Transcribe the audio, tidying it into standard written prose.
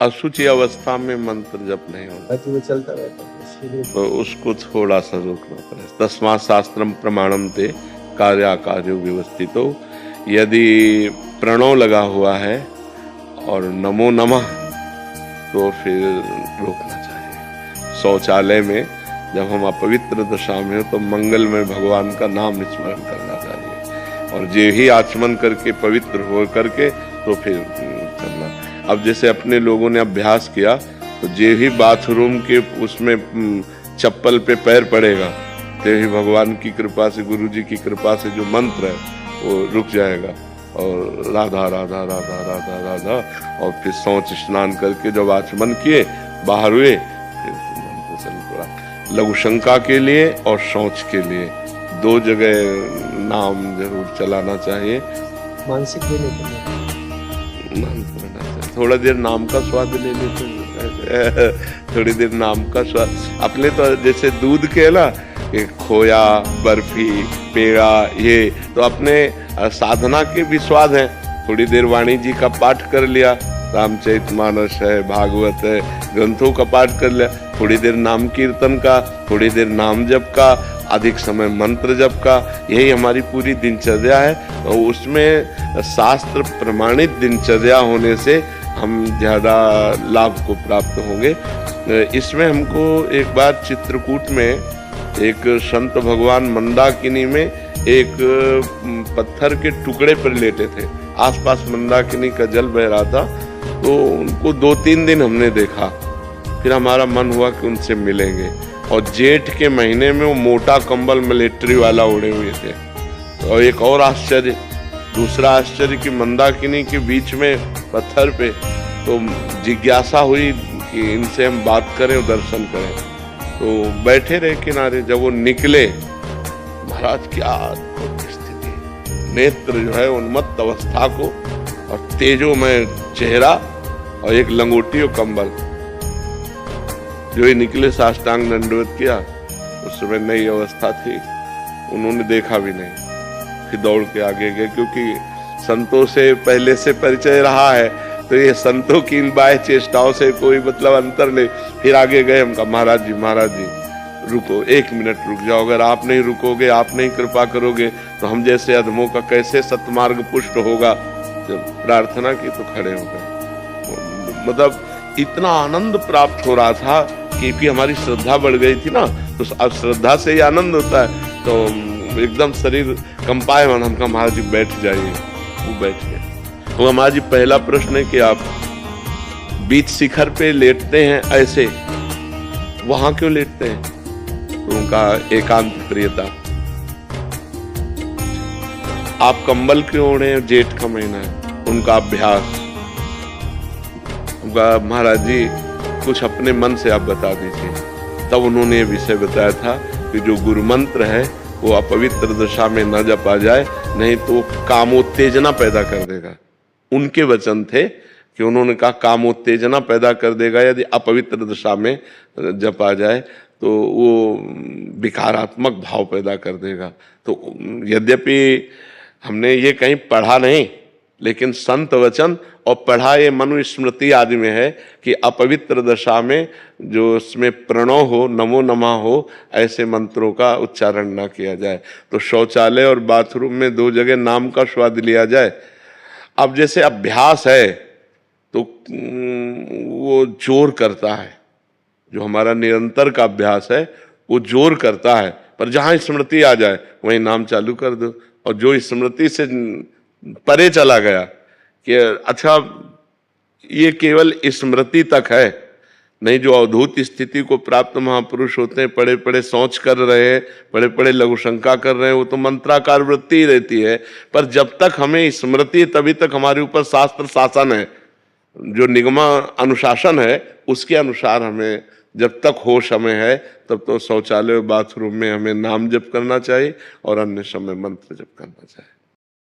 अशुचि अवस्था में मंत्र जप नहीं होना, बाकी वो चलता रहता है, तो उसको थोड़ा सा रोकना पड़े। तस्मात् शास्त्रम प्रमाणम ते कार्याकार्यो व्यवस्थितो। यदि प्रणव लगा हुआ है और नमो नमः, तो फिर रोकना चाहिए। शौचालय में जब हम अपवित्र दशा में हो तो मंगलमय भगवान का नाम स्मरण करना चाहिए, और जे ही आचमन करके पवित्र हो करके तो फिर करना। अब जैसे अपने लोगों ने अभ्यास किया, तो जे ही बाथरूम के उसमें चप्पल पे पैर पड़ेगा, ते ही भगवान की कृपा से, गुरु जी की कृपा से जो मंत्र है वो रुक जाएगा, और राधा राधा राधा राधा राधा, और फिर शौच स्नान करके जब आचमन किए बाहर हुए, फिर मंत्र चल पड़ा। लघु शंका के लिए और शौच के लिए 2 जगह नाम जरूर चलाना चाहिए। मानसिक भी नहीं करना, थोड़ा देर नाम का स्वाद ले लेते, थोड़ी देर नाम का स्वाद। अपने तो जैसे दूध के ना खोया, बर्फी, पेड़ा, ये तो अपने साधना के भी स्वाद हैं। थोड़ी देर वाणी जी का पाठ कर लिया, रामचरितमानस है, भागवत है, ग्रंथों का पाठ कर लिया, थोड़ी देर नाम कीर्तन का, थोड़ी देर नाम जप का, अधिक समय मंत्र जप का, यही हमारी पूरी दिनचर्या है। और उसमें शास्त्र प्रमाणित दिनचर्या होने से हम ज़्यादा लाभ को प्राप्त होंगे। इसमें हमको एक बार चित्रकूट में एक संत भगवान मंदाकिनी में एक पत्थर के टुकड़े पर लेटे थे, आसपास मंदाकिनी का जल बह रहा था, तो उनको 2-3 दिन हमने देखा। फिर हमारा मन हुआ कि उनसे मिलेंगे, और जेठ के महीने में वो मोटा कंबल मिलिट्री वाला ओढ़े हुए थे। और एक और आश्चर्य, दूसरा आश्चर्य कि मंदाकिनी के बीच में पत्थर पे, तो जिज्ञासा हुई कि इनसे हम बात करें और दर्शन करें, तो बैठे रहे किनारे। जब वो निकले, महाराज क्या स्थिति, नेत्र जो है उन्मत्त अवस्था को, और तेजोमय चेहरा, और एक लंगोटी और कंबल। जो ही निकले साष्टांग दंडवत किया, उस समय नई अवस्था थी, उन्होंने देखा भी नहीं, फिर दौड़ के आगे गए, क्योंकि संतों से पहले से परिचय रहा है, तो ये संतों की इन बाह्य चेष्टाओं से कोई मतलब अंतर नहीं। फिर आगे गए, हम कहा महाराज जी रुको, 1 मिनट रुक जाओ, अगर आप नहीं रुकोगे, आप नहीं कृपा करोगे, तो हम जैसे अधमों का कैसे सतमार्ग पुष्ट होगा। जब प्रार्थना की तो खड़े हो गए। मतलब इतना आनंद प्राप्त हो रहा था क्योंकि हमारी श्रद्धा बढ़ गई थी ना, तो अब श्रद्धा से ही आनंद होता है, तो एकदम शरीर कंपायमान। हम कहा महाराज जी बैठ जाइए, वो बैठ गए। तो हमारा जी पहला प्रश्न है कि आप बीच शिखर पे लेटते हैं ऐसे, वहां क्यों लेटते हैं? तो उनका एकांत प्रियता। आप कंबल क्यों ओढ़े हैं? जेठ का महीना है, उनका अभ्यास। महाराज जी कुछ अपने मन से आप बता दीजिए। तब उन्होंने ये विषय बताया था कि जो गुरु मंत्र है वो अपवित्र दशा में न जपा जाए, नहीं तो कामोत्तेजना पैदा कर देगा। उनके वचन थे कि उन्होंने कहा कामोत्तेजना पैदा कर देगा यदि अपवित्र दशा में जपा जाए, तो वो विकारात्मक भाव पैदा कर देगा। तो यद्यपि हमने ये कहीं पढ़ा नहीं, लेकिन संत वचन और पढ़ा ये मनुस्मृति आदि में है कि अपवित्र दशा में जो उसमें प्रणव हो, नमो नमः हो, ऐसे मंत्रों का उच्चारण ना किया जाए। तो शौचालय और बाथरूम में 2 जगह नाम का स्वाद लिया जाए। अब जैसे अभ्यास है तो वो जोर करता है, जो हमारा निरंतर का अभ्यास है वो जोर करता है, पर जहाँ स्मृति आ जाए वहीं नाम चालू कर दो। और जो स्मृति से परे चला गया कि अच्छा ये केवल स्मृति तक है, नहीं जो अवधूत स्थिति को प्राप्त महापुरुष होते हैं, पड़े पड़े सोच कर रहे हैं, पड़े पड़े लघु शंका कर रहे हैं, वो तो मंत्राकार वृत्ति ही रहती है। पर जब तक हमें स्मृति, तभी तक हमारे ऊपर शास्त्र शासन है, जो निगमा अनुशासन है उसके अनुसार हमें जब तक होश हमें है तब तो शौचालय बाथरूम में हमें नाम जप करना चाहिए और अन्य समय मंत्र जप करना चाहिए।